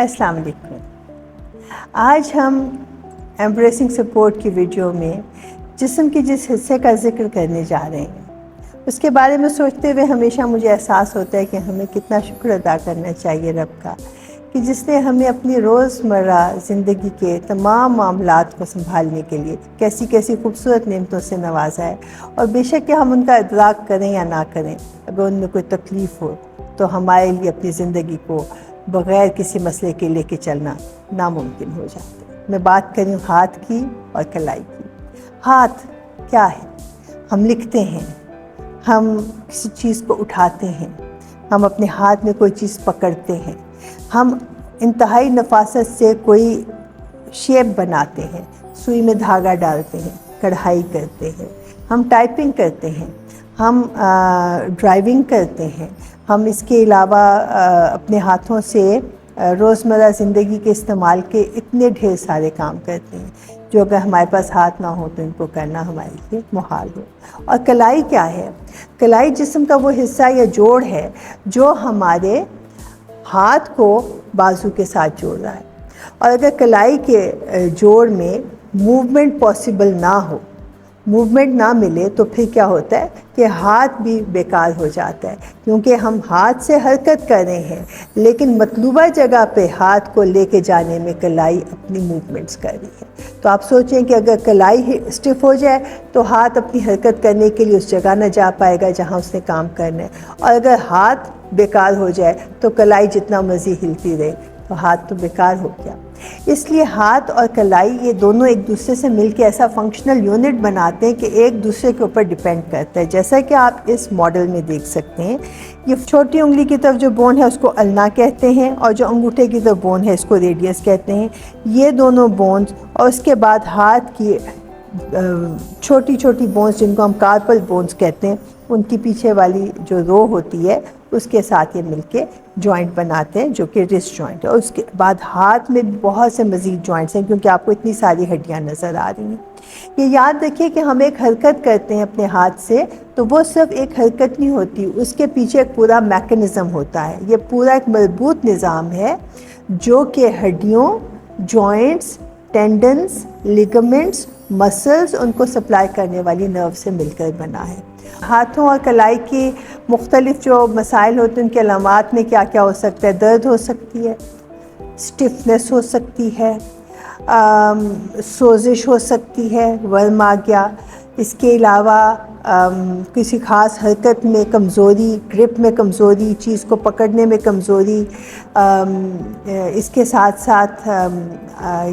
अस्सलाम वालेकुम। आज हम एम्ब्रेसिंग सपोर्ट की वीडियो में जिस्म के जिस हिस्से का जिक्र करने जा रहे हैं उसके बारे में सोचते हुए हमेशा मुझे एहसास होता है कि हमें कितना शुक्र अदा करना चाहिए रब का कि जिसने हमें अपनी रोज़मर्रा ज़िंदगी के तमाम मामलात को संभालने के लिए कैसी कैसी खूबसूरत नेमतों से नवाजा है। और बेशक कि हम उनका इदराक करें या ना करें, अगर उनमें कोई तकलीफ़ हो तो हमारे लिए अपनी ज़िंदगी को बग़ैर किसी मसले के लेके चलना नामुमकिन हो जाता है। मैं बात करूँ हाथ की और कलाई की। हाथ क्या है? हम लिखते हैं, हम किसी चीज़ को उठाते हैं, हम अपने हाथ में कोई चीज़ पकड़ते हैं, हम इंतहाई नफासत से कोई शेप बनाते हैं, सुई में धागा डालते हैं, कढ़ाई करते हैं, हम टाइपिंग करते हैं, हम ड्राइविंग करते हैं। हम इसके अलावा अपने हाथों से रोज़मर्रा ज़िंदगी के इस्तेमाल के इतने ढेर सारे काम करते हैं जो अगर हमारे पास हाथ ना हो तो इनको करना हमारे लिए मुहाल हो। और कलाई क्या है? कलाई जिस्म का वो हिस्सा या जोड़ है जो हमारे हाथ को बाजू के साथ जोड़ रहा है। और अगर कलाई के जोड़ में मूवमेंट पॉसिबल ना हो, मूवमेंट ना मिले तो फिर क्या होता है कि हाथ भी बेकार हो जाता है, क्योंकि हम हाथ से हरकत कर रहे हैं लेकिन मतलूबा जगह पे हाथ को लेके जाने में कलाई अपनी मूवमेंट्स कर रही है। तो आप सोचें कि अगर कलाई स्टिफ हो जाए तो हाथ अपनी हरकत करने के लिए उस जगह ना जा पाएगा जहाँ उसने काम करना है, और अगर हाथ बेकार हो जाए तो कलाई जितना मर्जी हिलती रहे तो हाथ तो बेकार हो गया। इसलिए हाथ और कलाई ये दोनों एक दूसरे से मिलकर ऐसा फंक्शनल यूनिट बनाते हैं कि एक दूसरे के ऊपर डिपेंड करता है। जैसा कि आप इस मॉडल में देख सकते हैं, ये छोटी उंगली की तरफ जो बोन है उसको अल्ना कहते हैं और जो अंगूठे की तरफ बोन है इसको रेडियस कहते हैं। ये दोनों बोन्स और उसके बाद हाथ की छोटी छोटी बोन्स जिनको हम कार्पल बोन्स कहते हैं, उनकी पीछे वाली जो रो होती है उसके साथ ये मिलके जॉइंट बनाते हैं जो कि रिस्ट जॉइंट है। और उसके बाद हाथ में भी बहुत से मज़ीद जॉइंट्स हैं क्योंकि आपको इतनी सारी हड्डियां नज़र आ रही हैं। ये याद रखिए कि हम एक हरकत करते हैं अपने हाथ से तो वो सिर्फ एक हरकत नहीं होती, उसके पीछे एक पूरा मैकेनिज़्म होता है। ये पूरा एक मजबूत निज़ाम है जो कि हड्डियों, जॉइंट्स, टेंडन्स, लिगामेंट्स, मसल्स, उनको सप्लाई करने वाली नर्व से मिलकर बना है। हाथों और कलाई की मुख्तलिफ जो मसाइल होते हैं उनके अलामात में क्या क्या हो सकता है? दर्द हो सकती है, स्टिफनेस हो सकती है, सोजिश हो सकती है, वर्म आ गया। इसके अलावा किसी ख़ास हरकत में कमज़ोरी, ग्रिप में कमज़ोरी, चीज़ को पकड़ने में कमज़ोरी। इसके साथ साथ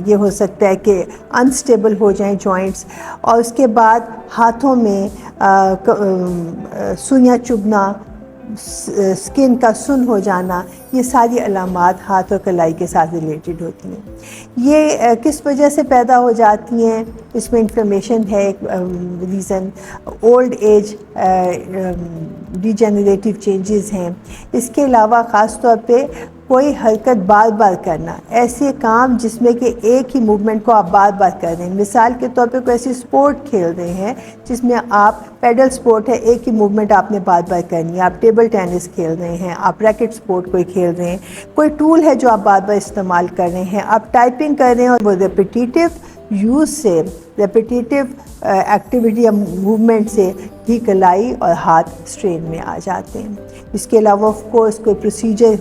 ये हो सकता है कि अनस्टेबल हो जाएं जॉइंट्स। और उसके बाद हाथों में सुइयां चुभना, स्किन का सुन हो जाना, ये सारी अलामात हाथ और कलाई के साथ रिलेटेड होती हैं। ये किस वजह से पैदा हो जाती हैं? इसमें इन्फ्लेमेशन है एक reason, old age, degenerative changes हैं। इसके अलावा ख़ास तौर पे कोई हरकत बार बार करना, ऐसे काम जिसमें कि एक ही मूवमेंट को आप बार बार कर रहे हैं। मिसाल के तौर पे कोई ऐसी स्पोर्ट खेल रहे हैं जिसमें आप पैडल स्पोर्ट है, एक ही मूवमेंट आपने बार बार करनी है। आप टेबल टेनिस खेल रहे हैं, आप रैकेट स्पोर्ट कोई खेल रहे हैं, कोई टूल है जो आप बार बार इस्तेमाल कर रहे हैं, आप टाइपिंग कर रहे हैं और वो रेपिटेटिव यूज़ से, रेपिटेटिव एक्टिविटी या मूवमेंट से भी कलाई और हाथ स्ट्रेन में आ जाते हैं। इसके अलावा ऑफ कोर्स कोई प्रोसीजर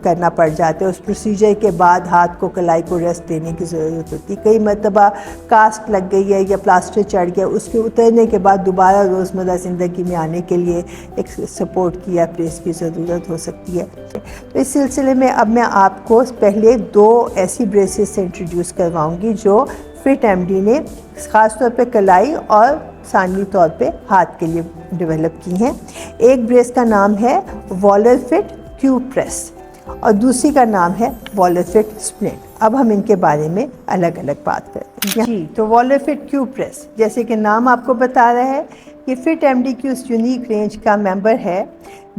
करना पड़ जाता है, उस प्रोसीजर के बाद हाथ को, कलाई को रेस्ट देने की ज़रूरत होती है। कई मरतबा कास्ट लग गई है या प्लास्टर चढ़ गया, उसके उतरने के बाद दोबारा रोज़मर्रा ज़िंदगी में आने के लिए एक सपोर्ट की या प्रेस की ज़रूरत हो सकती है। तो इस सिलसिले में अब मैं आपको पहले 2 ऐसी ब्रेसेस से इंट्रोड्यूस करवाऊँगी जो फिट एमडी ने ख़ास तौर पे कलाई और सानवी तौर पे हाथ के लिए डेवलप की हैं। एक ब्रेस का नाम है वॉलर फिट क्यू प्रेस और दूसरी का नाम है वॉलर फिट स्प्लिंट। अब हम इनके बारे में अलग अलग बात करते हैं। जी, तो वॉलर फिट क्यू प्रेस जैसे कि नाम आपको बता रहा है, ये फिट एमडी की उस यूनिक रेंज का मेंबर है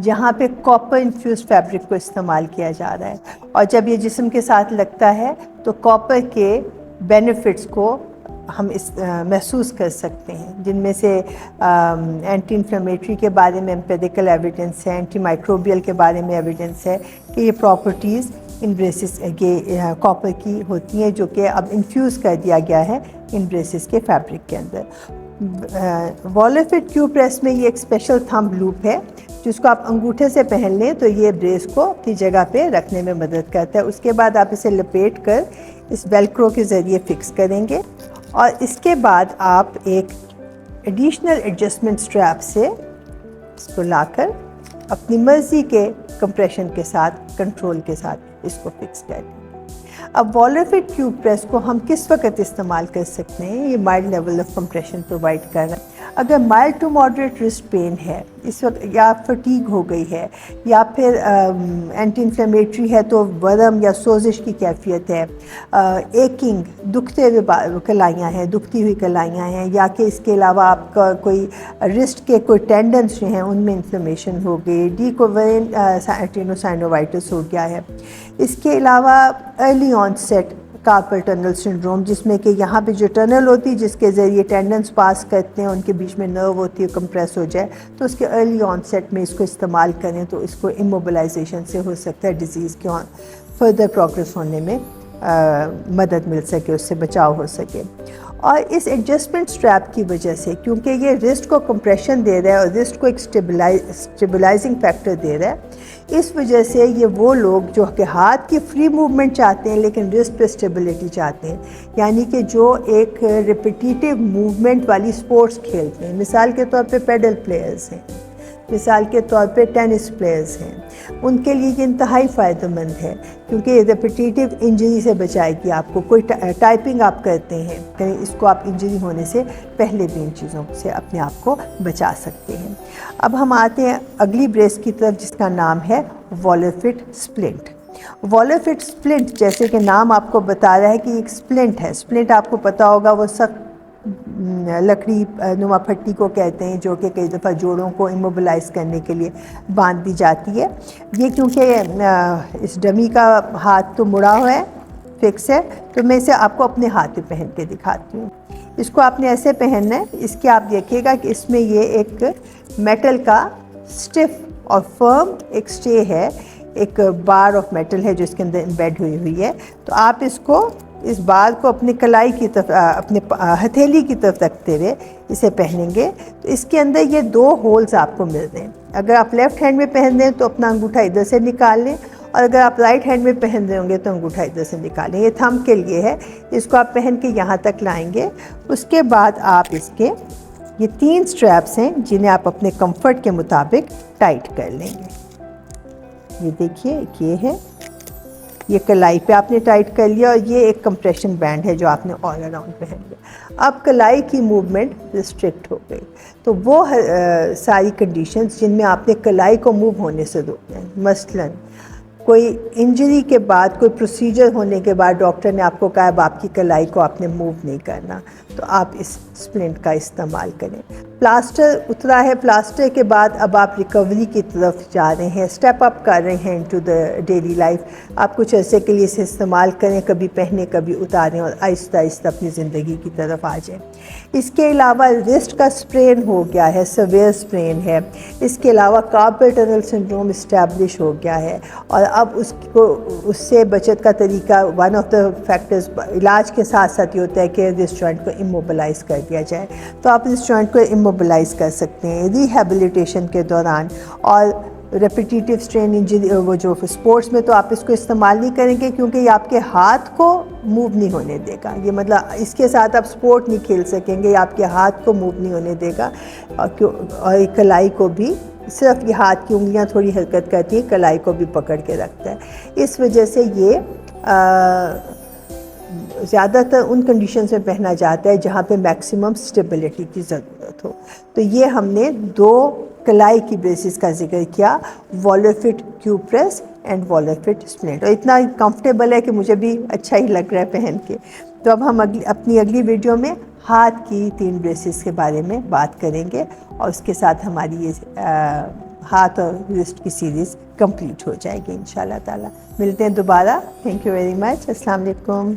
जहाँ पे कॉपर इन्फ्यूज़ फैब्रिक को इस्तेमाल किया जा रहा है। और जब ये जिस्म के साथ लगता है तो कॉपर के बेनिफिट्स को हम महसूस कर सकते हैं, जिनमें से एंटी इन्फ्लेमेटरी के बारे में एम्पिरिकल एविडेंस है, एंटी माइक्रोबियल के बारे में एविडेंस है कि ये प्रॉपर्टीज़ इन ब्रेसेस ये कॉपर की होती हैं, जो कि अब इन्फ्यूज़ कर दिया गया है इन ब्रेसेस के फैब्रिक के अंदर। वॉलरफिट क्यू प्रेस में ये एक स्पेशल थंब लूप है, जिसको आप अंगूठे से पहन लें तो ये ब्रेस को अपनी जगह पे रखने में मदद करता है। उसके बाद आप इसे लपेट कर इस वेलक्रो के ज़रिए फ़िक्स करेंगे और इसके बाद आप एक एडिशनल एडजस्टमेंट स्ट्रैप से इसको लाकर अपनी मर्ज़ी के कंप्रेशन के साथ, कंट्रोल के साथ इसको फिक्स कर लेंगे। अब वॉलरफिट क्यूब प्रेस को हम किस वक्त इस्तेमाल कर सकते हैं? ये mild level of compression provide कर रहा है। अगर mild to moderate wrist pain है इस वक्त, या फटीग हो गई है, या फिर एंटी इन्फ्लेमेटरी है तो वरम या सोजिश की कैफियत है, एकिंग दुखते हुए कलाइयाँ हैं, दुखती हुई कलाइयाँ हैं, या कि इसके अलावा आपका कोई रिस्ट के कोई टेंडन्स जो हैं उनमें इन्फ्लेमेशन हो गई, डिकोवेरिन टेनोसाइनोवाइटिस हो गया है। इसके अलावा early onset carpal tunnel syndrome, जिसमें कि यहाँ पे जो टनल होती है जिसके ज़रिए टेंडन्स पास करते हैं, उनके बीच में नर्व होती है, कंप्रेस हो जाए, तो उसके अर्ली ऑनसेट में इसको इस्तेमाल करें तो इसको इमोबिलाइजेशन से हो सकता है डिज़ीज़ के फर्दर प्रोग्रेस होने में मदद मिल सके, उससे बचाव हो सके। और इस एडजस्टमेंट स्ट्रैप की वजह से, क्योंकि ये रिस्ट को कंप्रेशन दे रहा है और रिस्ट को एक स्टेबलाइजिंग फैक्टर दे रहा है, इस वजह से ये वो लोग जो कि हाथ की फ्री मूवमेंट चाहते हैं लेकिन रिस्ट पे स्टेबिलिटी चाहते हैं, यानी कि जो एक रिपीटिटिव मूवमेंट वाली स्पोर्ट्स खेलते हैं, मिसाल के तौर पे पेडल प्लेयर्स हैं, मिसाल के तौर पे टेनिस प्लेयर्स हैं, उनके लिए ये इंतहाई फ़ायदेमंद है, क्योंकि ये रिपीटिटिव इंजरी से बचाएगी आपको। कोई टाइपिंग आप करते हैं कहीं, इसको आप इंजरी होने से पहले भी इन चीज़ों से अपने आप को बचा सकते हैं। अब हम आते हैं अगली ब्रेस की तरफ, जिसका नाम है वॉलरफिट स्प्लिंट। वॉलरफिट स्प्लिंट, जैसे कि नाम आपको बता रहा है कि एक स्प्लिंट है। स्प्लिंट आपको पता होगा वो सख्त लकड़ी नुमा फट्टी को कहते हैं, जो कि कई दफ़ा जोड़ों को इमोबिलाइज़ करने के लिए बांध दी जाती है। ये क्योंकि इस डमी का हाथ तो मुड़ा हुआ है, फिक्स है, तो मैं इसे आपको अपने हाथ पे पहन के दिखाती हूँ। इसको आपने ऐसे पहनना है। इसके आप देखिएगा कि इसमें ये एक मेटल का स्टिफ और फर्म एक स्टे है, एक बार ऑफ मेटल है जो इसके अंदर एम्बेड हुई है। तो आप इसको, इस बार को अपनी कलाई की तरफ, अपने हथेली की तरफ रखते हुए इसे पहनेंगे तो इसके अंदर ये दो होल्स आपको मिल रहे हैं। अगर आप लेफ़्ट हैंड में पहन रहे हैं तो अपना अंगूठा इधर से निकाल लें, और अगर आप राइट हैंड में पहन रहे होंगे तो अंगूठा इधर से निकालें। ये थंब के लिए है। इसको आप पहन के यहाँ तक लाएंगे। उसके बाद आप इसके ये 3 स्ट्रैप्स हैं जिन्हें आप अपने कंफर्ट के मुताबिक टाइट कर लेंगे। ये देखिए, ये है, ये कलाई पे आपने टाइट कर लिया, और ये एक कंप्रेशन बैंड है जो आपने ऑल अराउंड पहन लिया। अब कलाई की मूवमेंट रिस्ट्रिक्ट हो गई, तो वो सारी कंडीशंस जिनमें आपने कलाई को मूव होने से रोकना है। मसलन कोई इंजरी के बाद, कोई प्रोसीजर होने के बाद डॉक्टर ने आपको कहा अब आपकी कलाई को आपने मूव नहीं करना, तो आप इस स्प्लिंट का इस्तेमाल करें। प्लास्टर उतरा है, प्लास्टर के बाद अब आप रिकवरी की तरफ जा रहे हैं, स्टेप अप कर रहे हैं इनटू द डेली लाइफ। आप कुछ ऐसे के लिए इसे इस्तेमाल करें, कभी पहने कभी उतारें, और आहिस्ता आहिस्ता अपनी ज़िंदगी की तरफ आ जाएं। इसके अलावा रिस्ट का स्प्रेन हो गया है, सवेयर स्प्रेन है। इसके अलावा कार्पल टनल सिंड्रोम इस्टेब्लिश हो गया है, और अब उससे बचत का तरीका, वन ऑफ द फैक्टर्स इलाज के साथ साथ ये होता है कि रिस्ट जॉइंट को इमोबिलाइज़ कर दिया जाए। तो आप रिस्ट जॉइंट को इमोबिलाइज़ कर सकते हैं रिहैबिलिटेशन के दौरान। और रेपिटेटिव स्ट्रेन इंजरी, वो जो स्पोर्ट्स में तो आप इसको इस्तेमाल नहीं करेंगे, क्योंकि ये आपके हाथ को मूव नहीं होने देगा। ये मतलब इसके साथ आप स्पोर्ट नहीं खेल सकेंगे, ये आपके हाथ को मूव नहीं होने देगा। और कलाई को भी, सिर्फ ये हाथ की उंगलियां थोड़ी हरकत करती है, कलाई को भी पकड़ के रखता है। इस वजह से ये ज़्यादातर उन कंडीशंस में पहना जाता है जहाँ पे मैक्सिमम स्टेबिलिटी की ज़रूरत हो। तो ये हमने 2 कलाई की ब्रेसेस का जिक्र किया, वॉलरफिट क्यूब प्रेस एंड वॉलरफिट स्प्लिंट। और इतना कंफर्टेबल है कि मुझे भी अच्छा ही लग रहा है पहन के। तो अब हम अपनी अगली वीडियो में हाथ की 3 ब्रेसेस के बारे में बात करेंगे, और उसके साथ हमारी ये हाथ और रिस्ट की सीरीज़ कंप्लीट हो जाएगी इंशाल्लाह ताला। मिलते हैं दोबारा। Thank you very much. अस्सलाम वालेकुम।